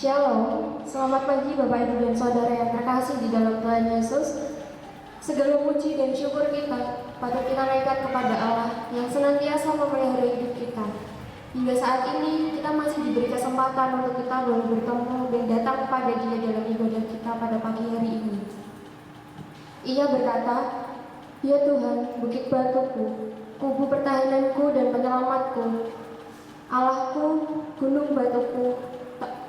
Shalom, selamat pagi Bapak Ibu dan Saudara yang terkasih di dalam Tuhan Yesus. Segala puji dan syukur kita patut kita naikkan kepada Allah yang senantiasa memelihara hidup kita. Hingga saat ini kita masih diberi kesempatan untuk kita boleh bertemu dan datang kepada Dia dalam ibadah kita pada pagi hari ini. Ia berkata, "Ya Tuhan, bukit batuku, kubu pertahananku dan penyelamatku, Allahku, gunung batuku,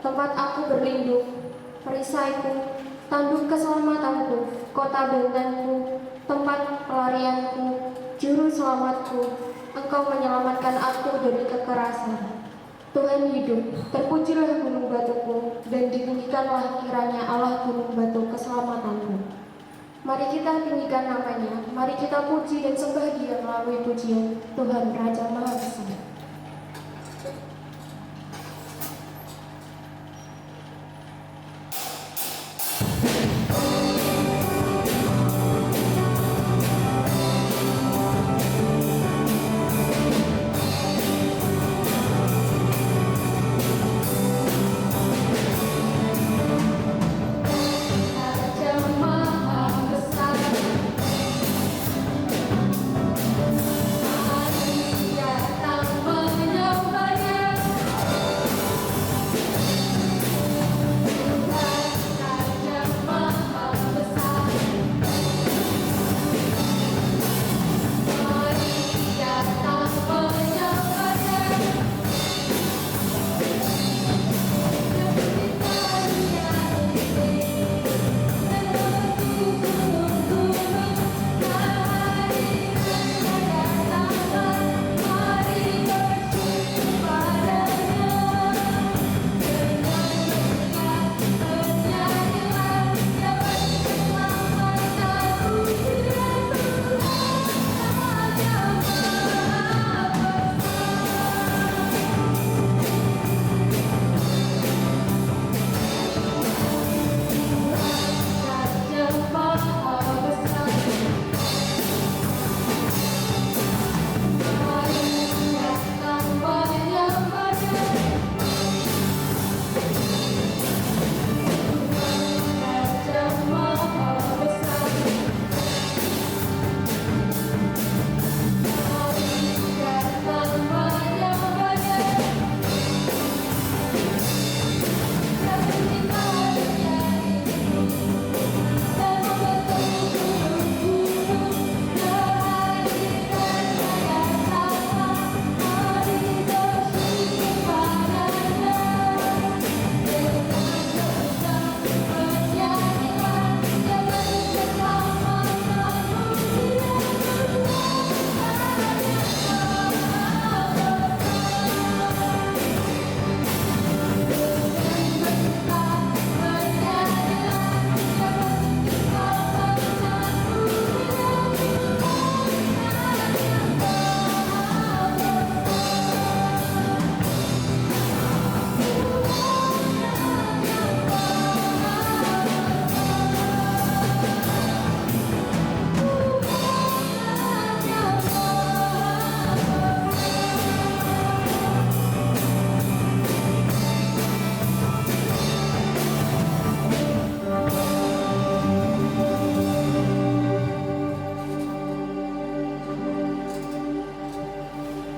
tempat aku berlindung, perisaiku, tanduk keselamatanku, kota bentenku, tempat pelarianku, juru selamatku. Engkau menyelamatkan aku dari kekerasan. Tuhan hidup, terpujilah gunung batuku, dan ditinggikanlah kiranya Allah gunung batu keselamatanku." Mari kita tinggikan namanya, mari kita puji dan sembah Dia melalui pujian Tuhan Raja Maha Besar.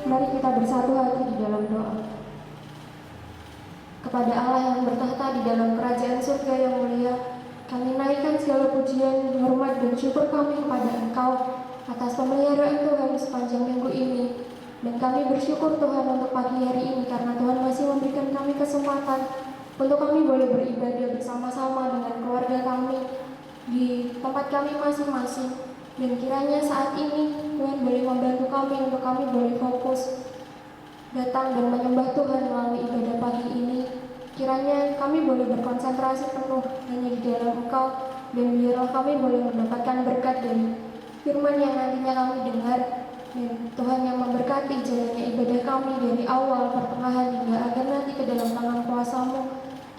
Mari kita bersatu hati di dalam doa. Kepada Allah yang bertahta di dalam kerajaan surga yang mulia, kami naikkan segala pujian, hormat, dan syukur kami kepada Engkau atas pemeliharaan Tuhan sepanjang minggu ini. Dan kami bersyukur Tuhan untuk pagi hari ini karena Tuhan masih memberikan kami kesempatan untuk kami boleh beribadah bersama-sama dengan keluarga kami di tempat kami masing-masing. Dan kiranya saat ini Tuhan boleh membantu kami untuk kami boleh fokus datang dan menyembah Tuhan melalui ibadah pagi ini. Kiranya kami boleh berkonsentrasi penuh hanya di dalam Engkau, dan biarlah kami boleh mendapatkan berkat dari firman yang nantinya kami dengar. Dan Tuhan yang memberkati jalannya ibadah kami dari awal, pertengahan, hingga akhir nanti ke dalam tangan kuasa-Mu.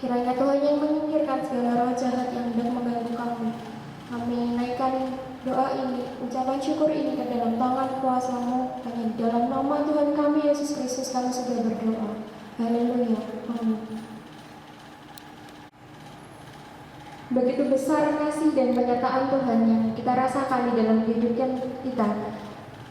Kiranya Tuhan yang menyingkirkan segala roh jahat yang hendak mengganggu kami. Kami naikkan doa ini, ucapan syukur ini ke dalam tangan kuasa-Mu. Hanya di dalam nama Tuhan kami Yesus Kristus kami sudah berdoa. Haleluya. Amin. Begitu besar kasih dan penyertaan Tuhan yang kita rasakan di dalam kehidupan kita.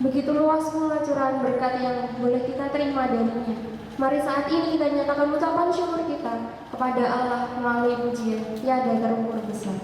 Begitu luas pula curahan berkat yang boleh kita terima darinya. Mari saat ini kita nyatakan ucapan syukur kita kepada Allah melalui pujian tiada terukur besar.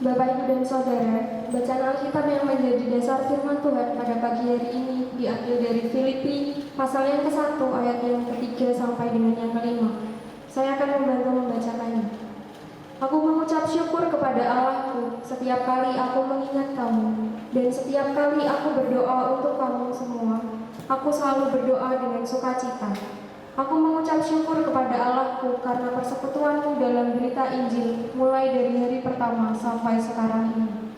Bapak, Ibu, dan Saudara, bacaan Alkitab yang menjadi dasar firman Tuhan pada pagi hari ini diambil dari Filipi pasal yang ke-1 ayat yang ke-3 sampai dengan yang ke-5. Saya akan membantu membacakannya. Aku mengucap syukur kepada Allahku setiap kali aku mengingat kamu, dan setiap kali aku berdoa untuk kamu semua. Aku selalu berdoa dengan sukacita. Aku mengucap syukur kepada Allahku karena persekutuanmu dalam berita Injil mulai dari hari pertama sampai sekarang ini.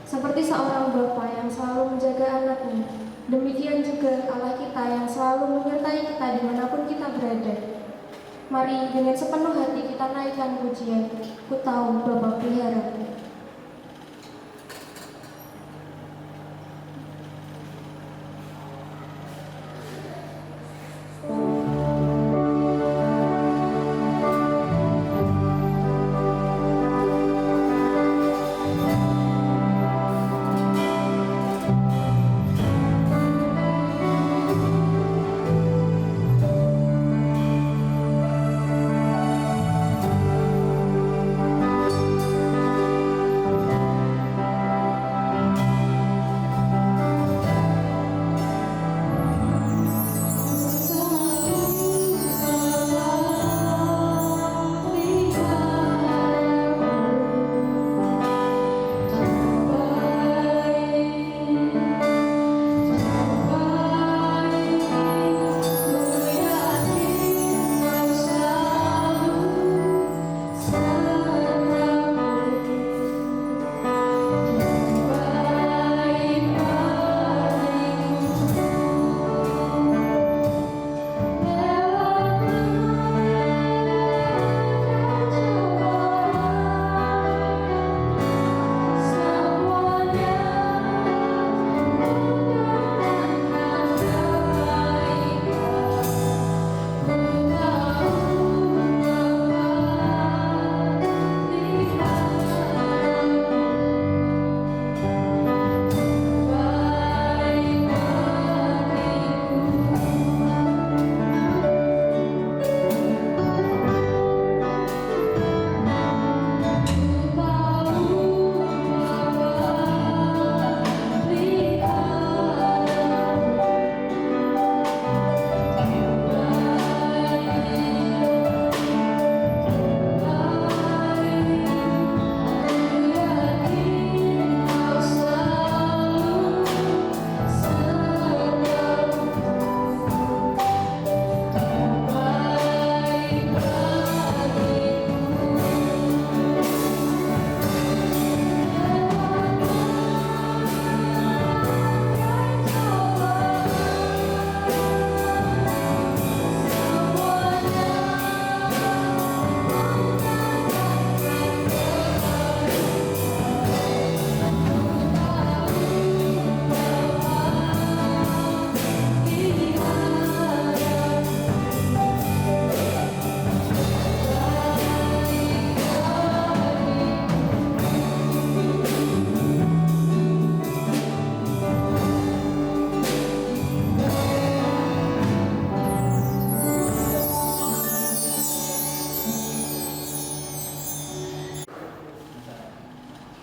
Seperti seorang bapa yang selalu menjaga anaknya, demikian juga Allah kita yang selalu menyertai kita dimanapun kita berada. Mari dengan sepenuh hati kita naikkan pujian, Ku tahu Bapa pelihara.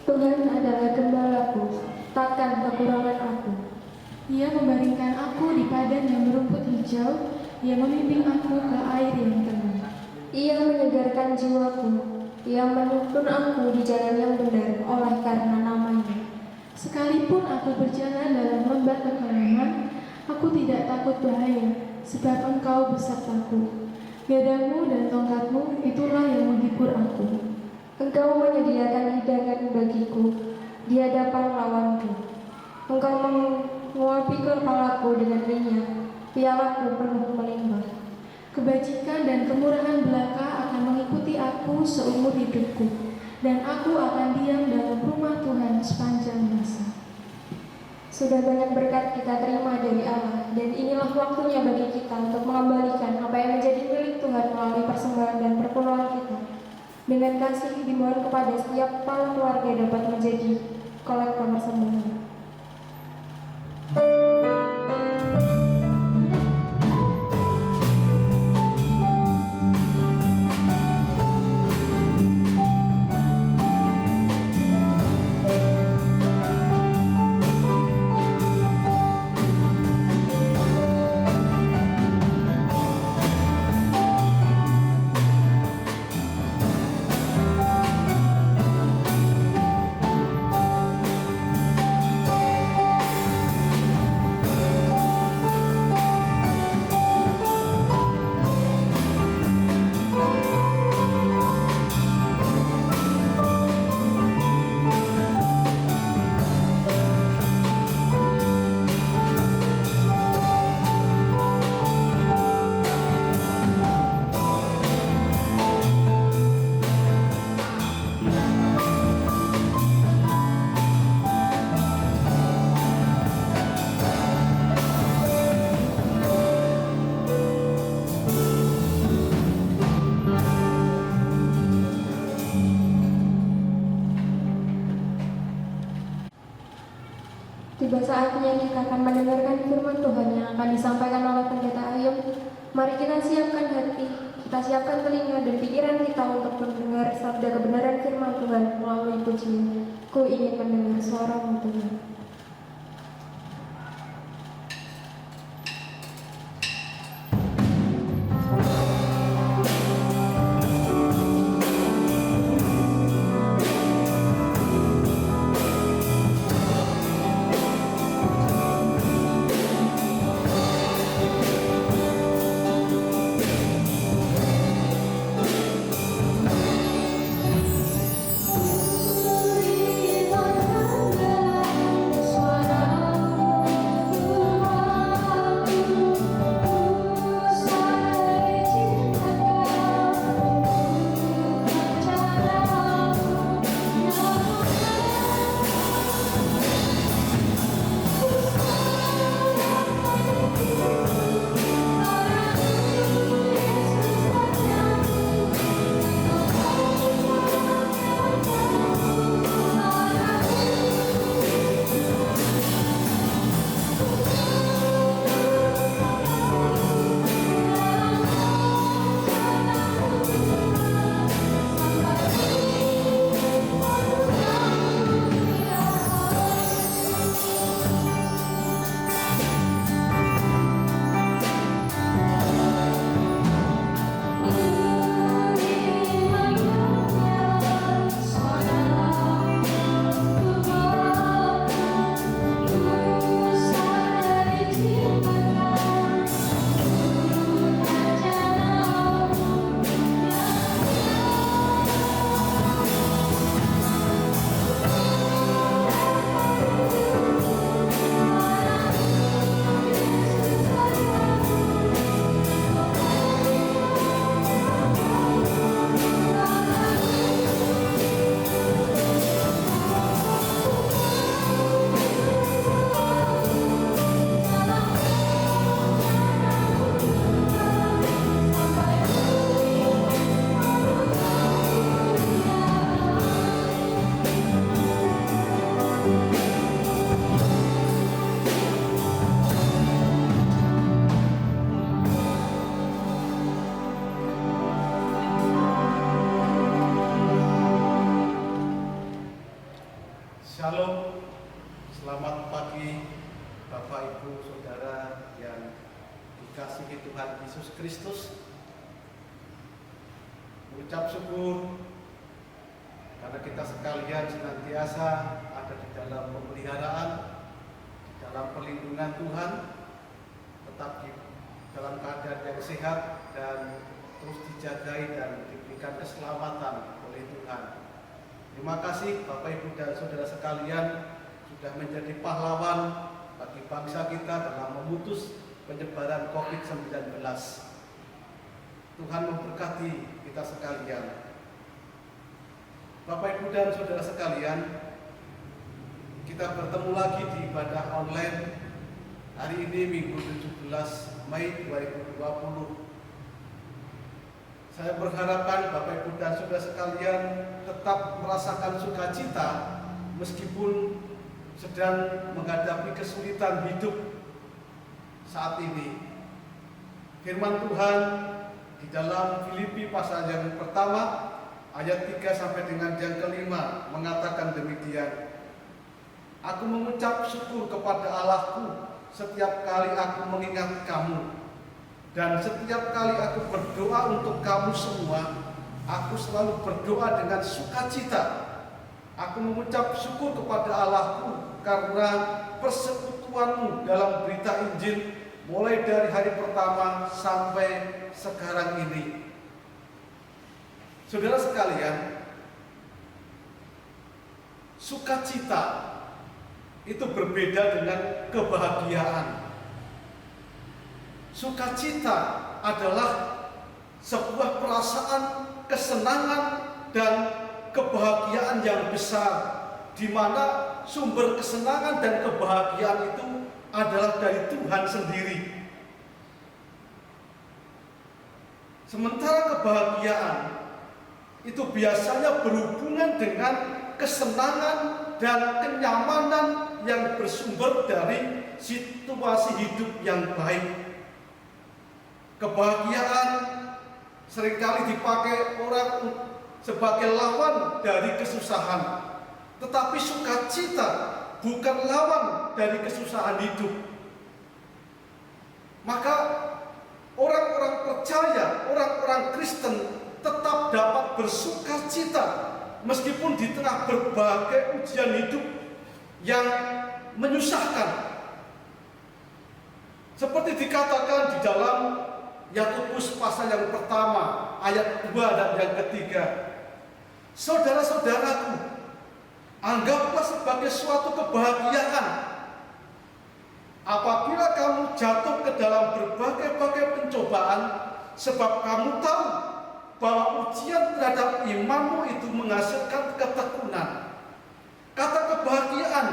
Tuhan adalah gembalaku, takkan kekurangan aku. Ia membaringkan aku di padang yang berumput hijau, Ia membimbing aku ke air yang tenang. Ia menyegarkan jiwaku, Ia menuntun aku di jalan yang benar oleh karena namanya. Sekalipun aku berjalan dalam lembah kekelaman, aku tidak takut bahaya, sebab Engkau besertaku. Gadamu dan tongkatmu, itulah yang menghibur aku. Engkau menyediakan hidangan bagiku di hadapan lawanku. Engkau menguapi kepalaku dengan minyak, pialaku penuh melimpah. Kebajikan dan kemurahan belaka akan mengikuti aku seumur hidupku, dan aku akan diam dalam rumah Tuhan sepanjang masa. Sudah banyak berkat kita terima dari Allah, dan inilah waktunya bagi kita untuk mengembalikan apa yang menjadi milik Tuhan melalui persembahan dan perpuluhan kita. Dengan kasih dimohon kepada setiap kepala keluarga dapat menjadi kolektor persembahan. Tiba saatnya kita akan mendengarkan firman Tuhan yang akan disampaikan oleh Pendeta Ayub. Mari kita siapkan hati, kita siapkan telinga dan pikiran kita untuk mendengar sabda kebenaran firman Tuhan melalui pujian. Ku ingin mendengar suara-Mu Tuhan. Ku ingin mendengar Shalom, selamat pagi Bapak, Ibu, Saudara yang dikasihi Tuhan Yesus Kristus. Mengucap syukur karena kita sekalian senantiasa ada di dalam pemeliharaan, di dalam perlindungan Tuhan, tetap di dalam keadaan yang sehat dan terus dijagai dan diberikan keselamatan oleh Tuhan. Terima kasih Bapak, Ibu, dan Saudara sekalian sudah menjadi pahlawan bagi bangsa kita dalam memutus penyebaran COVID-19. Tuhan memberkati kita sekalian. Bapak, Ibu, dan Saudara sekalian, kita bertemu lagi di ibadah online hari ini Minggu 17 Mei 2020. Saya berharapkan Bapak, Ibu, dan Saudara sekalian tetap merasakan sukacita meskipun sedang menghadapi kesulitan hidup saat ini. Firman Tuhan di dalam Filipi pasal yang pertama ayat 3 sampai dengan yang kelima mengatakan demikian. Aku mengucap syukur kepada Allahku setiap kali aku mengingat kamu. Dan setiap kali aku berdoa untuk kamu semua, aku selalu berdoa dengan sukacita. Aku mengucap syukur kepada Allahku karena persekutuanmu dalam berita Injil mulai dari hari pertama sampai sekarang ini. Saudara sekalian, sukacita itu berbeda dengan kebahagiaan. Sukacita adalah sebuah perasaan kesenangan dan kebahagiaan yang besar, di mana sumber kesenangan dan kebahagiaan itu adalah dari Tuhan sendiri. Sementara kebahagiaan itu biasanya berhubungan dengan kesenangan dan kenyamanan yang bersumber dari situasi hidup yang baik. Kebahagiaan seringkali dipakai orang sebagai lawan dari kesusahan, tetapi sukacita bukan lawan dari kesusahan hidup. Maka orang-orang percaya, orang-orang Kristen tetap dapat bersukacita meskipun di tengah berbagai ujian hidup yang menyusahkan. Seperti dikatakan di dalam Yakobus pasal yang pertama ayat 2 dan yang ketiga. Saudara-saudaraku, anggaplah sebagai suatu kebahagiaan apabila kamu jatuh ke dalam berbagai-bagai pencobaan, sebab kamu tahu bahwa ujian terhadap imanmu itu menghasilkan ketekunan. Kata kebahagiaan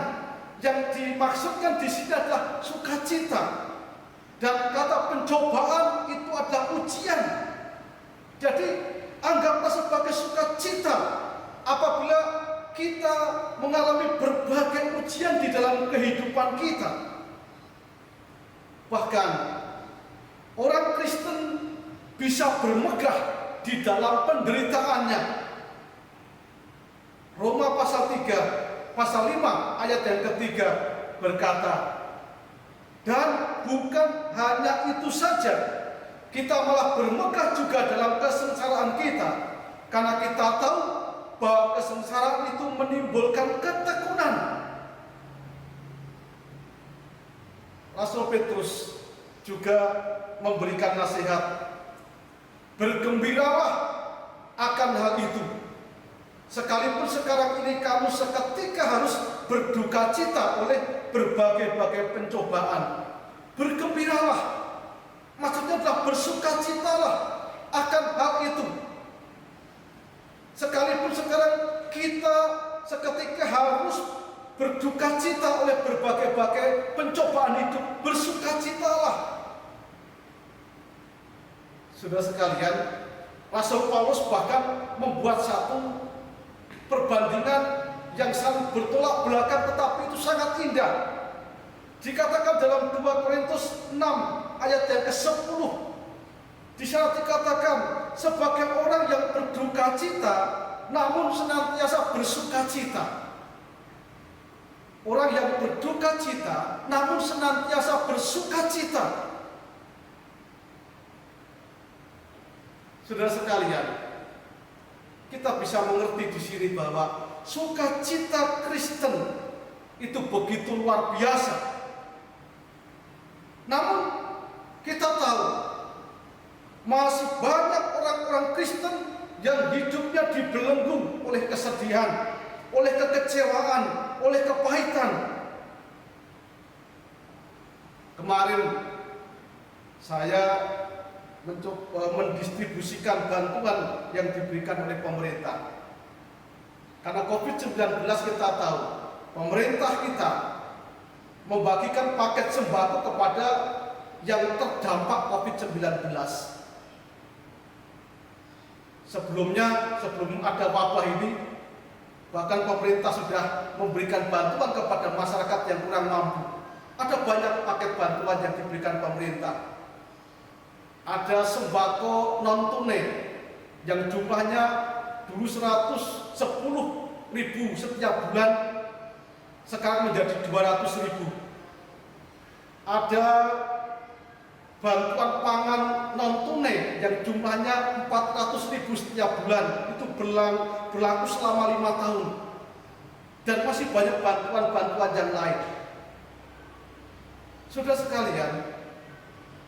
yang dimaksudkan di sini adalah sukacita. Dan kata pencobaan itu adalah ujian. Jadi anggaplah sebagai sukacita apabila kita mengalami berbagai ujian di dalam kehidupan kita. Bahkan orang Kristen bisa bermegah di dalam penderitaannya. Roma pasal 3, pasal 5 ayat yang ketiga berkata, dan bukan hanya itu saja, kita malah bermegah juga dalam kesengsaraan kita, karena kita tahu bahwa kesengsaraan itu menimbulkan ketekunan. Rasul Petrus juga memberikan nasihat, bergembiralah akan hal itu. Sekalipun sekarang ini kamu seketika harus berduka cita oleh berbagai-bagai pencobaan, bergembiralah. Maksudnya adalah bersukacitalah akan hal itu. Sekalipun sekarang kita seketika harus berduka cita oleh berbagai-bagai pencobaan hidup, bersukacitalah. Saudara sekalian, Rasul Paulus bahkan membuat satu perbandingan yang saling bertolak belakang tetapi itu sangat indah. Dikatakan dalam 2 Korintus 6 ayat yang ke-10, di sana dikatakan sebagai orang yang berduka cita namun senantiasa bersuka cita. orang yang berduka cita namun senantiasa bersuka cita. Saudara sekalian, kita bisa mengerti di sini bahwa sukacita Kristen itu begitu luar biasa. Namun kita tahu masih banyak orang-orang Kristen yang hidupnya dibelenggu oleh kesedihan, oleh kekecewaan, oleh kepahitan. Kemarin saya mencoba mendistribusikan bantuan yang diberikan oleh pemerintah. Karena COVID-19 kita tahu, pemerintah kita membagikan paket sembako kepada yang terdampak COVID-19. Sebelum ada wabah ini, bahkan pemerintah sudah memberikan bantuan kepada masyarakat yang kurang mampu. Ada banyak paket bantuan yang diberikan pemerintah. Ada sembako non tunai yang jumlahnya dulu 110.000 setiap bulan, sekarang menjadi 200.000. Ada bantuan pangan non tunai yang jumlahnya 400.000 setiap bulan, itu berlaku selama 5 tahun. Dan masih banyak bantuan-bantuan yang lain. Saudara sekalian,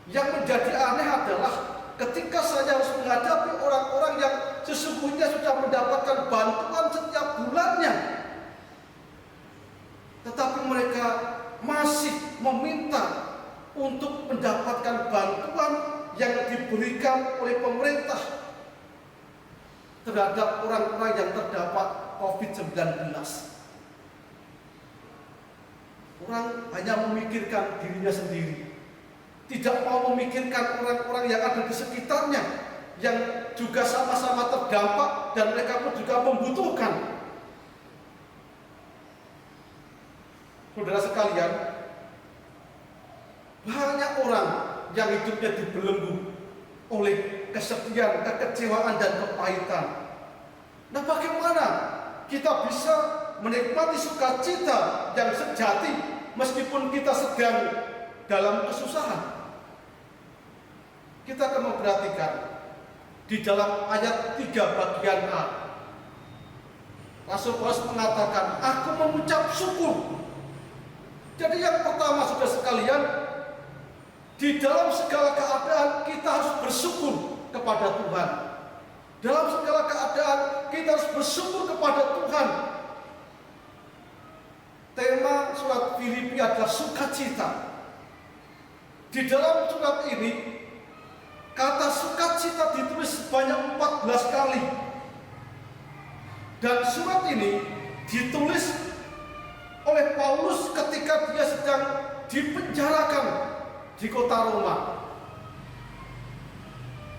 yang menjadi aneh adalah ketika saya harus menghadapi orang-orang yang sesungguhnya sudah mendapatkan bantuan setiap bulannya, tetapi mereka masih meminta untuk mendapatkan bantuan yang diberikan oleh pemerintah terhadap orang-orang yang terdapat COVID-19. Orang hanya memikirkan dirinya sendiri, tidak mau memikirkan orang-orang yang ada di sekitarnya yang juga sama-sama terdampak dan mereka pun juga membutuhkan. Saudara sekalian, banyak orang yang hidupnya dibelenggu oleh kesedihan, kekecewaan, dan kepahitan. Nah, bagaimana kita bisa menikmati sukacita yang sejati meskipun kita sedang dalam kesusahan? Kita akan memperhatikan di dalam ayat 3 bagian A. Rasul Paulus mengatakan, aku mengucap syukur. Jadi yang pertama, saudara sekalian, di dalam segala keadaan kita harus bersyukur kepada Tuhan. Dalam segala keadaan kita harus bersyukur kepada Tuhan. Tema surat Filipi adalah sukacita. Di dalam surat ini kata sukacita ditulis sebanyak 14 kali. Dan surat ini ditulis oleh Paulus ketika dia sedang dipenjarakan di kota Roma.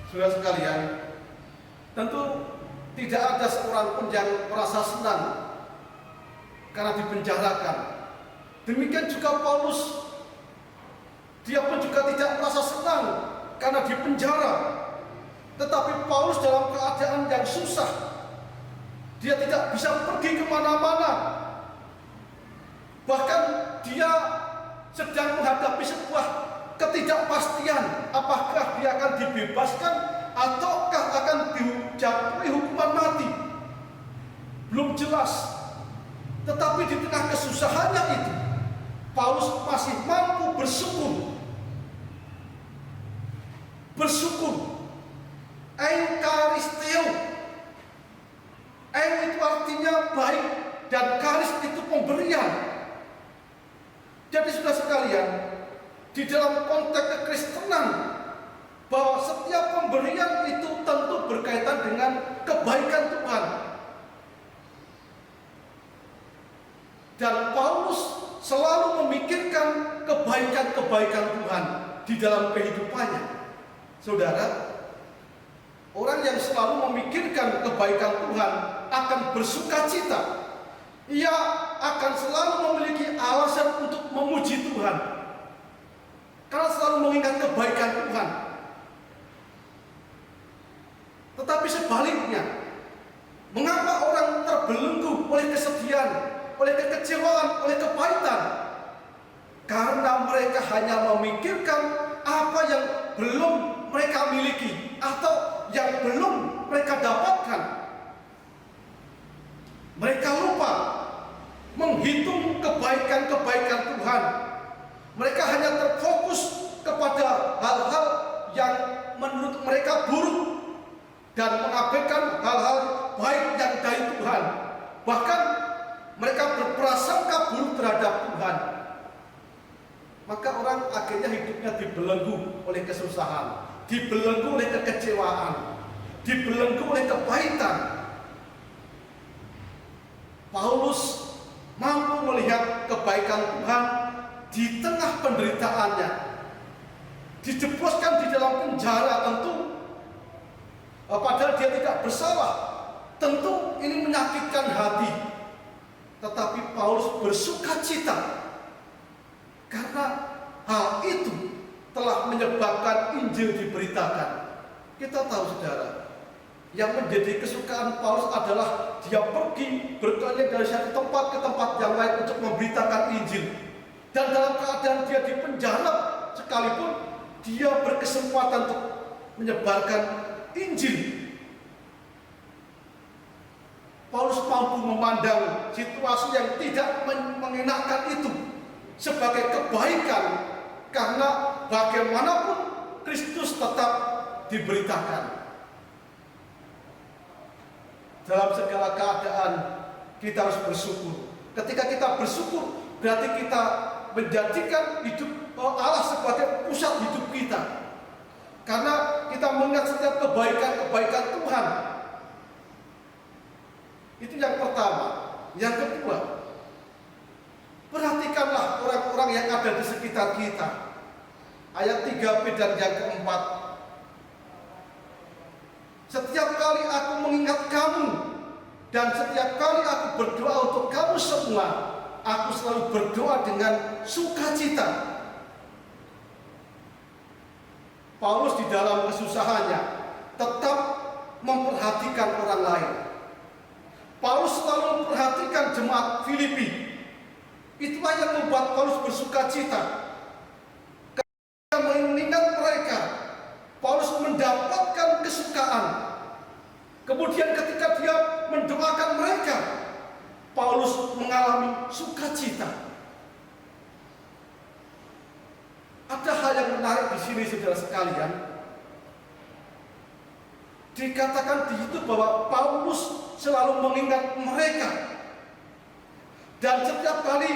Saudara sekalian, tentu tidak ada seorang pun yang merasa senang karena dipenjarakan. Demikian juga Paulus, dia pun juga tidak merasa senang karena dipenjara. Tetapi Paulus dalam keadaan yang susah, dia tidak bisa pergi kemana-mana. Bahkan dia sedang menghadapi sebuah ketidakpastian, apakah dia akan dibebaskan ataukah akan dijatuhi hukuman mati. Belum jelas. Tetapi di tengah kesusahannya itu, Paulus masih mampu bersyukur. Bersyukur. Eukaristeo. Eu itu artinya baik dan karis itu pemberian. Jadi saudara sekalian, di dalam konteks kekristenan, bahwa setiap pemberian itu tentu berkaitan dengan kebaikan Tuhan. Dan Paulus selalu memikirkan kebaikan-kebaikan Tuhan di dalam kehidupannya. Saudara, orang yang selalu memikirkan kebaikan Tuhan akan bersukacita. Ia akan selalu memiliki alasan untuk memuji Tuhan, karena selalu mengingat kebaikan Tuhan. Tetapi sebaliknya, mengapa orang terbelenggu oleh kesedihan, oleh kekecewaan, oleh kepahitan. Karena mereka hanya memikirkan apa yang belum mereka miliki atau yang belum mereka dapatkan. Mereka lupa menghitung kebaikan-kebaikan Tuhan. Mereka hanya terfokus kepada hal-hal yang menurut mereka buruk dan mengabaikan hal-hal baik yang dari Tuhan. Bahkan mereka berprasangka buruk terhadap Tuhan. Maka orang akhirnya hidupnya dibelenggu oleh kesusahan, dibelenggu oleh kekecewaan, dibelenggu oleh kepahitan. Paulus mampu melihat kebaikan Tuhan di tengah penderitaannya. Dijebloskan di dalam penjara tentu, padahal dia tidak bersalah. Tentu ini menyakitkan hati. Tetapi Paulus bersukacita karena hal itu telah menyebabkan Injil diberitakan. Kita tahu saudara, yang menjadi kesukaan Paulus adalah dia pergi berkeliling dari satu tempat ke tempat yang lain untuk memberitakan Injil. Dan dalam keadaan dia di penjara sekalipun, dia berkesempatan untuk menyebarkan Injil. Paulus mampu memandang situasi yang tidak mengenakan itu sebagai kebaikan, karena bagaimanapun Kristus tetap diberitakan. Dalam segala keadaan kita harus bersyukur. Ketika kita bersyukur, berarti kita menjadikan hidup Allah sebagai pusat hidup kita. Karena kita mengingat setiap kebaikan-kebaikan Tuhan. Itu yang pertama. Yang kedua, perhatikanlah orang-orang yang ada di sekitar kita. Ayat 3b dan yang keempat. Setiap kali aku mengingat kamu, dan setiap kali aku berdoa untuk kamu semua, aku selalu berdoa dengan sukacita. Paulus di dalam kesusahannya tetap memperhatikan orang lain. Paulus selalu memperhatikan jemaat Filipi. Itulah yang membuat Paulus bersukacita. Ketika mengingat mereka, Paulus mendapatkan kesukaan. Kemudian ketika dia mendoakan mereka, Paulus mengalami sukacita. Ada hal yang menarik di sini, saudara sekalian. Dikatakan di situ bahwa Paulus selalu mengingat mereka. Dan setiap kali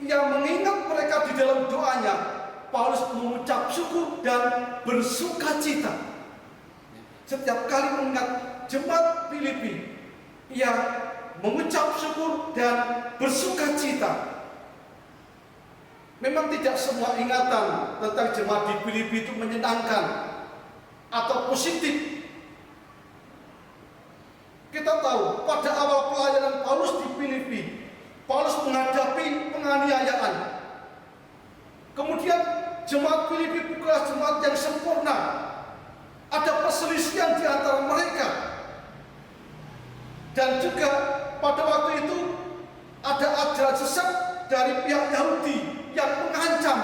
ia mengingat mereka di dalam doanya, Paulus mengucap syukur dan bersukacita. Setiap kali mengingat jemaat Filipi, ia mengucap syukur dan bersukacita. Memang tidak semua ingatan tentang jemaat di Filipi itu menyenangkan atau positif. Kita tahu pada awal pelayanan Paulus di Filipi, Paulus menghadapi penganiayaan. Kemudian jemaat Filipi bukanlah jemaat yang sempurna. Ada perselisihan di antara mereka. Dan juga pada waktu itu ada ajaran sesat dari pihak Yahudi yang mengancam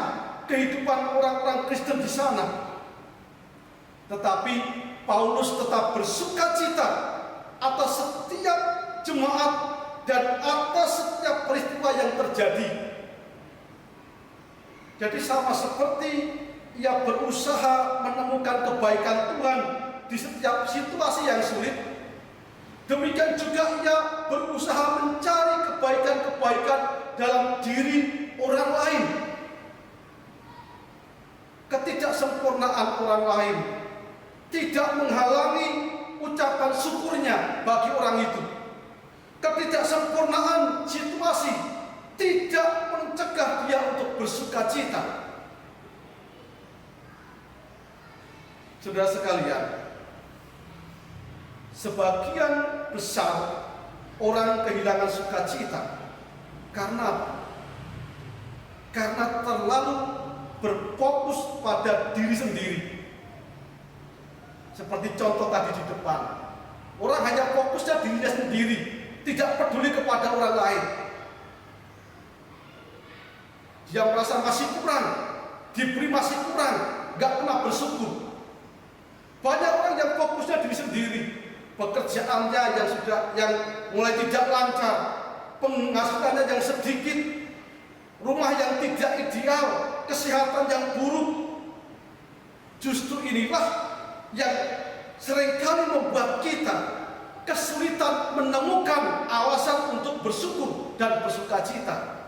kehidupan orang-orang Kristen di sana. Tetapi Paulus tetap bersukacita atas setiap jemaat dan atas setiap peristiwa yang terjadi. Jadi sama seperti ia berusaha menemukan kebaikan Tuhan di setiap situasi yang sulit, demikian juga ia berusaha mencari kebaikan-kebaikan dalam diri orang lain. Ketidaksempurnaan orang lain tidak menghalangi ucapan syukurnya bagi orang itu. Ketidaksempurnaan situasi tidak mencegah dia untuk bersukacita. Saudara sekalian, sebagian besar orang kehilangan sukacita karena apa? Karena terlalu berfokus pada diri sendiri. Seperti contoh tadi di depan, orang hanya fokusnya dirinya sendiri, tidak peduli kepada orang lain. dia merasa masih kurang, diberi masih kurang, nggak pernah bersyukur. Banyak orang yang fokusnya diri sendiri, pekerjaannya yang mulai tidak lancar, penghasilannya yang sedikit, rumah yang tidak ideal, kesehatan yang buruk. Justru inilah yang seringkali membuat kita kesulitan menemukan alasan untuk bersyukur dan bersukacita.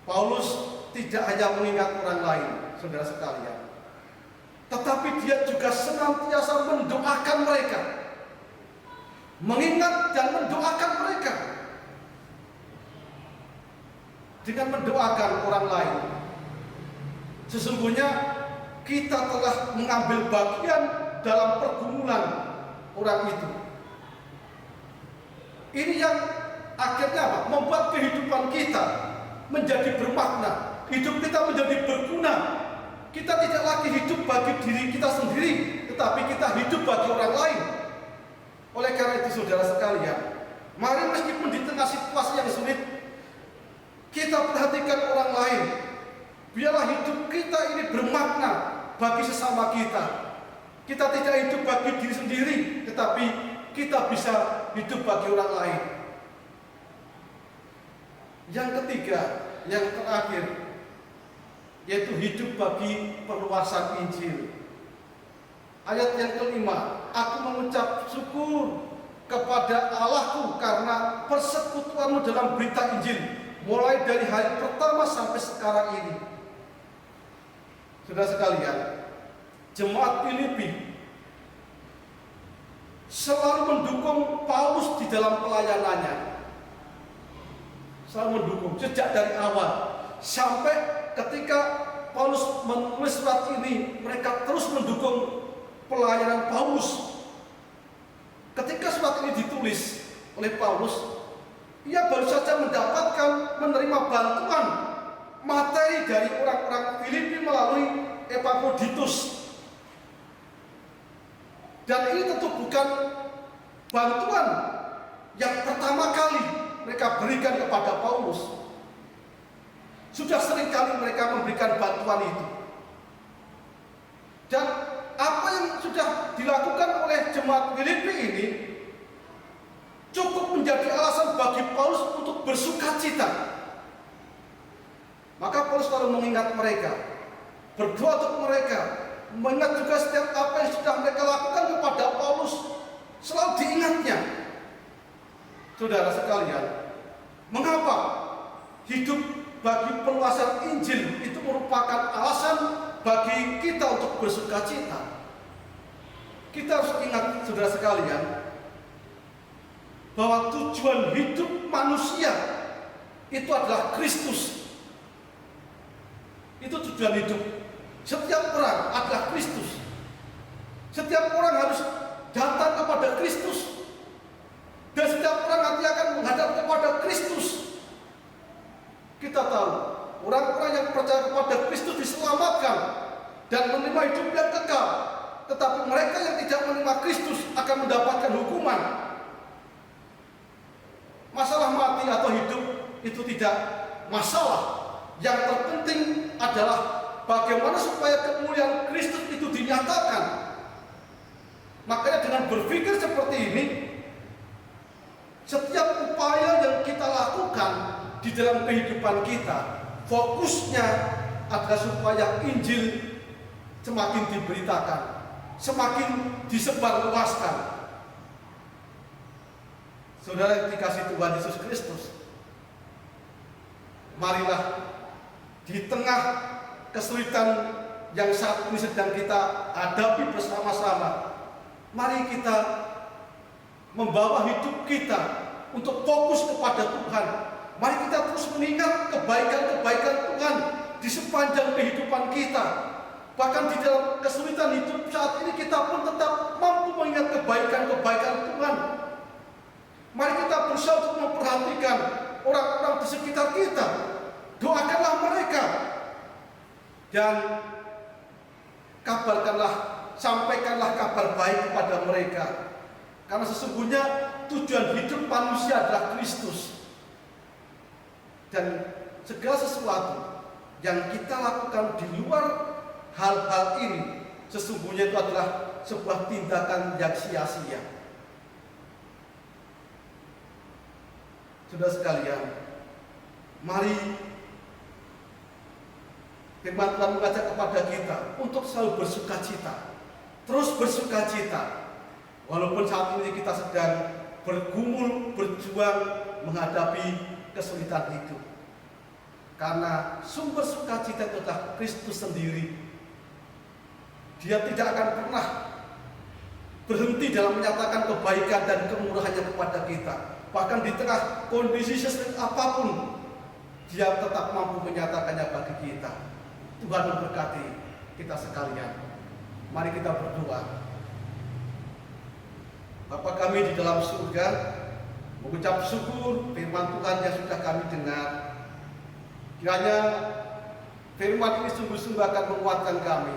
Paulus tidak hanya mengingat orang lain, saudara sekalian, tetapi dia juga senantiasa mendoakan mereka, mengingat dan mendoakan mereka. Dengan mendoakan orang lain, sesungguhnya kita telah mengambil bagian dalam pergumulan orang itu. Ini yang akhirnya apa? Membuat kehidupan kita menjadi bermakna, hidup kita menjadi berguna. Kita tidak lagi hidup bagi diri kita sendiri, tetapi kita hidup bagi orang lain. Oleh karena itu, saudara sekalian, mari meskipun di tengah situasi yang sulit, kita perhatikan orang lain. Biarlah hidup kita ini bermakna bagi sesama kita. Kita tidak hidup bagi diri sendiri, tetapi kita bisa hidup bagi orang lain. Yang ketiga, yang terakhir, yaitu hidup bagi perluasan Injil. Ayat yang kelima, aku mengucap syukur kepada Allahku karena persekutuanmu dalam berita Injil, mulai dari hari pertama sampai sekarang ini. Saudara sekalian, jemaat Filipi selalu mendukung Paulus di dalam pelayanannya. Selalu mendukung sejak dari awal sampai ketika Paulus menulis surat ini, mereka terus mendukung pelayanan Paulus. Ketika surat ini ditulis oleh Paulus, ia baru saja menerima bantuan materi dari orang-orang Filipi melalui Epafroditus. Dan ini tentu bukan bantuan yang pertama kali mereka berikan kepada Paulus. Sudah sering kali mereka memberikan bantuan itu. Dan apa yang sudah dilakukan oleh jemaat Filipi ini cukup menjadi alasan bagi Paulus untuk bersukacita. Maka Paulus selalu mengingat mereka, berdoa untuk mereka, mengingat juga setiap apa yang sudah mereka lakukan kepada Paulus, selalu diingatnya. Saudara sekalian, mengapa hidup bagi perluasan Injil itu merupakan alasan bagi kita untuk bersukacita? Kita harus ingat, saudara sekalian, bahwa tujuan hidup manusia itu adalah Kristus. Itu tujuan hidup setiap orang adalah Kristus. Setiap orang harus datang kepada Kristus, dan setiap orang nanti akan menghadap kepada Kristus. Kita tahu orang-orang yang percaya kepada Kristus diselamatkan dan menerima hidup yang kekal, tetapi mereka yang tidak menerima Kristus akan mendapatkan hukuman. Masalah mati atau hidup itu tidak masalah. Yang terpenting adalah bagaimana supaya kemuliaan Kristus itu dinyatakan. Makanya dengan berpikir seperti ini, setiap upaya yang kita lakukan di dalam kehidupan kita, fokusnya adalah supaya Injil semakin diberitakan, semakin disebarluaskan. Saudara yang dikasihi Tuhan Yesus Kristus, marilah di tengah kesulitan yang saat ini sedang kita hadapi bersama-sama, mari kita membawa hidup kita untuk fokus kepada Tuhan. Mari kita terus mengingat kebaikan-kebaikan Tuhan di sepanjang kehidupan kita. Bahkan di dalam kesulitan hidup saat ini kita pun tetap mampu mengingat kebaikan-kebaikan Tuhan. Mari kita berusaha untuk memperhatikan orang-orang di sekitar kita. Doakanlah mereka dan sampaikanlah kabar baik kepada mereka. Karena sesungguhnya tujuan hidup manusia adalah Kristus. dan segala sesuatu yang kita lakukan di luar hal-hal ini sesungguhnya itu adalah sebuah tindakan yang sia-sia. Saudara sekalian, mari firman Tuhan mengajak kepada kita untuk selalu bersukacita, terus bersukacita, walaupun saat ini kita sedang bergumul, berjuang menghadapi kesulitan hidup. Karena sumber sukacita itu adalah Kristus sendiri. Dia tidak akan pernah berhenti dalam menyatakan kebaikan dan kemurahannya kepada kita. Bahkan di tengah kondisi sesulit apapun, Dia tetap mampu menyatakannya bagi kita. Tuhan memberkati kita sekalian. Mari kita berdoa. Bapa kami di dalam surga, mengucap syukur firman Tuhan yang sudah kami dengar. Kiranya firman ini sungguh-sungguh akan menguatkan kami.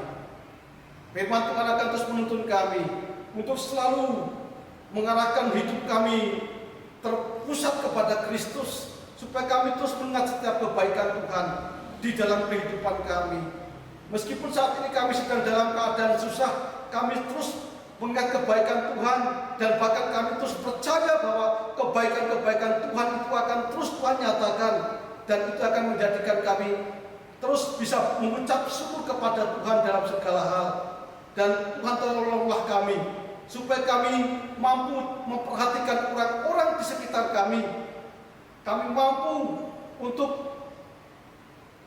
Firman Tuhan akan terus menuntun kami untuk selalu mengarahkan hidup kami terpusat kepada Kristus, supaya kami terus mengingat setiap kebaikan Tuhan di dalam kehidupan kami. Meskipun saat ini kami sedang dalam keadaan susah, kami terus mengingat kebaikan Tuhan, dan bahkan kami terus percaya bahwa kebaikan-kebaikan Tuhan itu akan terus Tuhan nyatakan, dan itu akan menjadikan kami terus bisa mengucap syukur kepada Tuhan dalam segala hal. Dan Tuhan tolonglah kami supaya kami mampu memperhatikan orang-orang di sekitar kami. Kami mampu untuk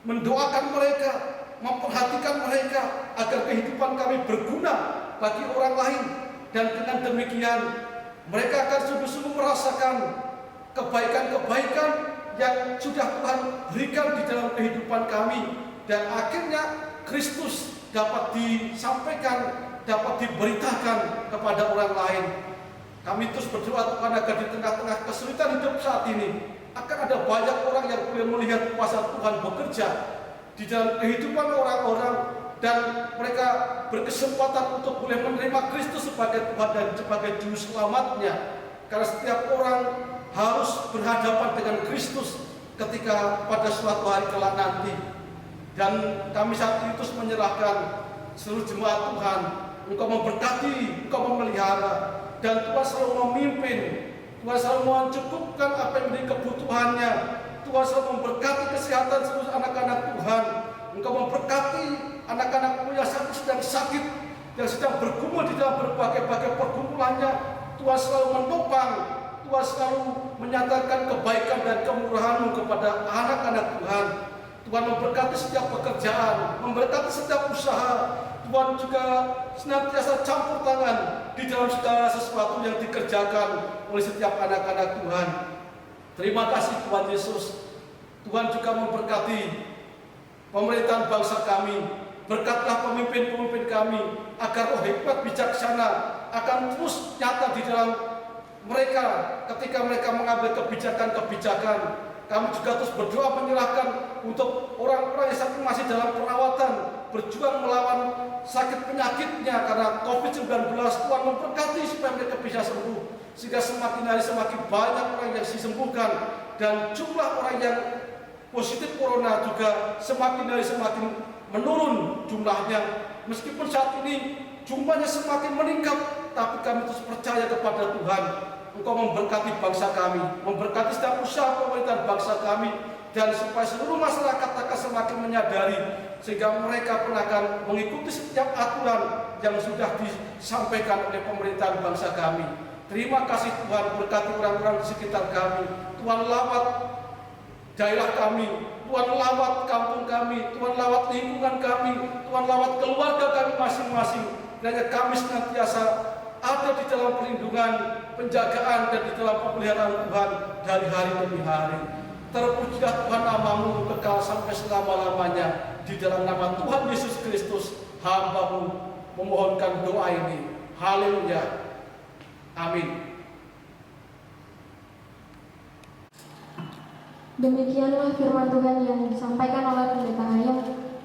mendoakan mereka, memperhatikan mereka agar kehidupan kami berguna bagi orang lain. Dan dengan demikian mereka akan sungguh-sungguh merasakan kebaikan-kebaikan yang sudah Tuhan berikan di dalam kehidupan kami, dan akhirnya Kristus dapat disampaikan, dapat diberitakan kepada orang lain. Kami terus berdoa Tuhan agar di tengah-tengah kesulitan hidup saat ini akan ada banyak orang yang boleh melihat kuasa Tuhan bekerja di dalam kehidupan orang-orang, dan mereka berkesempatan untuk boleh menerima Kristus sebagai Tuhan dan sebagai Juru Selamatnya. Karena setiap orang harus berhadapan dengan Kristus ketika pada suatu hari kelak nanti. Dan kami saat ini terus menyerahkan seluruh jemaat Tuhan. Engkau memberkati, Engkau memelihara, dan Tuhan selalu memimpin. Tuhan selalu mencukupkan apa yang menjadi kebutuhannya. Tuhan selalu memberkati kesehatan seluruh anak-anak Tuhan. Engkau memberkati anak-anakmu yang sedang sakit, yang sedang bergumul di dalam berbagai-bagai pergumulannya. Tuhan selalu menopang, Tuhan selalu menyatakan kebaikan dan kemurahan-Mu kepada anak-anak Tuhan. Tuhan memberkati setiap pekerjaan, memberkati setiap usaha. Tuhan juga senantiasa campur tangan di dalam segala sesuatu yang dikerjakan oleh setiap anak-anak Tuhan. Terima kasih Tuhan Yesus. Tuhan juga memberkati pemerintahan bangsa kami. Berkatlah pemimpin-pemimpin kami agar roh hikmat bijaksana akan terus nyata di dalam mereka ketika mereka mengambil kebijakan-kebijakan. Kami juga terus berdoa menyerahkan untuk orang-orang yang saat ini masih dalam perawatan, berjuang melawan sakit penyakitnya karena COVID-19. Tuhan memberkati supaya mereka bisa sembuh, sehingga semakin hari semakin banyak orang yang disembuhkan, dan jumlah orang yang positif corona juga semakin hari semakin menurun jumlahnya. Meskipun saat ini jumlahnya semakin meningkat, tapi kami terus percaya kepada Tuhan. Engkau memberkati bangsa kami, memberkati setiap usaha pemerintahan bangsa kami, dan supaya seluruh masyarakat akan semakin menyadari, sehingga mereka pun akan mengikuti setiap aturan yang sudah disampaikan oleh pemerintahan bangsa kami. Terima kasih Tuhan, berkati orang-orang di sekitar kami. Tuhan lawat daerah kami, Tuhan lawat kampung kami, Tuhan lawat lingkungan kami, Tuhan lawat keluarga kami masing-masing. Dan kami senantiasa ada di dalam perlindungan, penjagaan, dan di dalam pemeliharaan Tuhan dari hari demi hari. Terpujilah Tuhan nama-Mu kekal sampai selama-lamanya. Di dalam nama Tuhan Yesus Kristus, hamba-Mu memohonkan doa ini. Haleluya. Amin. Demikianlah firman Tuhan yang disampaikan oleh Pendeta Hayam.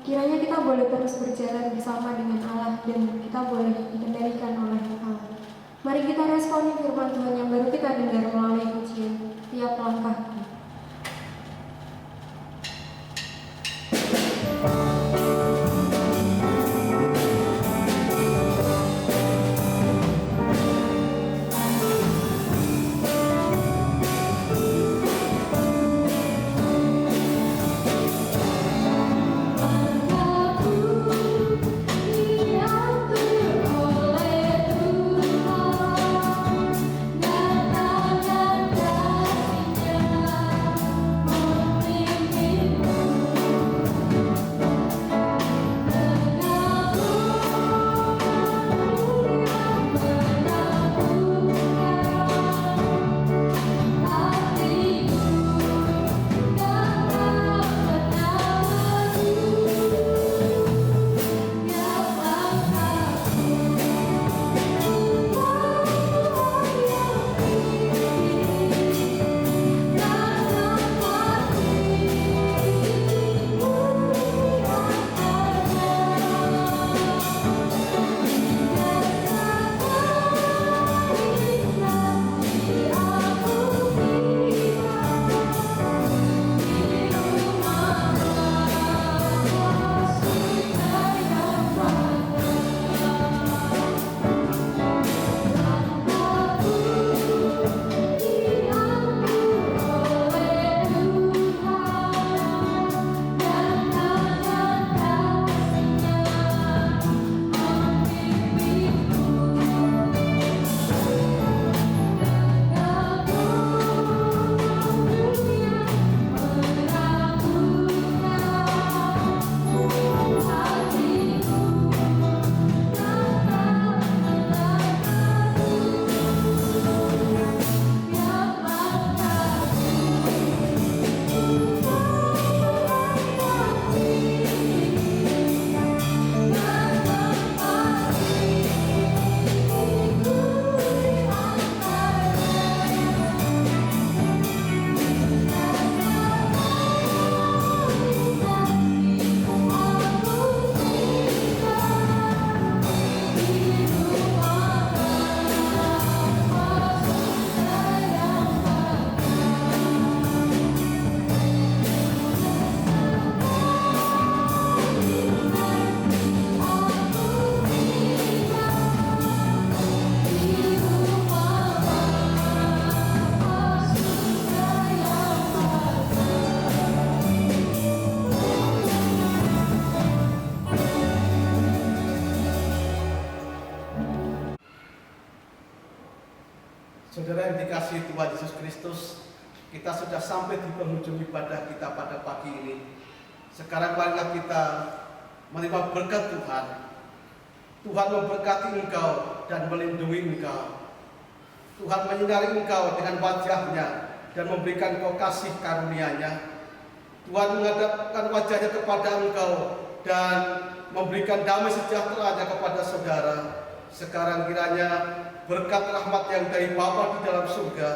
Kiranya kita boleh terus berjalan bersama dengan Allah, dan kita boleh dikendalikan oleh Allah. Mari kita responi firman Tuhan yang baru kita dengar melalui pujian tiap langkahku. dikasihi Tuhan Yesus Kristus, kita sudah sampai di penghujung ibadah kita pada pagi ini. Sekarang marilah kita menerima berkat Tuhan. Tuhan memberkati engkau dan melindungi engkau. Tuhan menyinari engkau dengan wajah-Nya dan memberikan engkau kasih karunia-Nya. Tuhan menghadapkan wajahnya kepada engkau dan memberikan damai sejahtera-Nya kepada saudara. Sekarang kiranya berkat rahmat yang dari Bapa di dalam surga,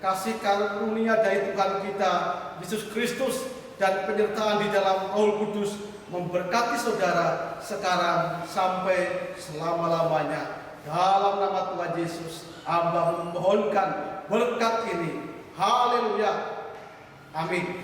kasih karunia dari Tuhan kita Yesus Kristus, dan penyertaan di dalam Roh Kudus memberkati saudara sekarang sampai selama-lamanya. Dalam nama Tuhan Yesus, hamba memohonkan berkat ini. Haleluya. Amin.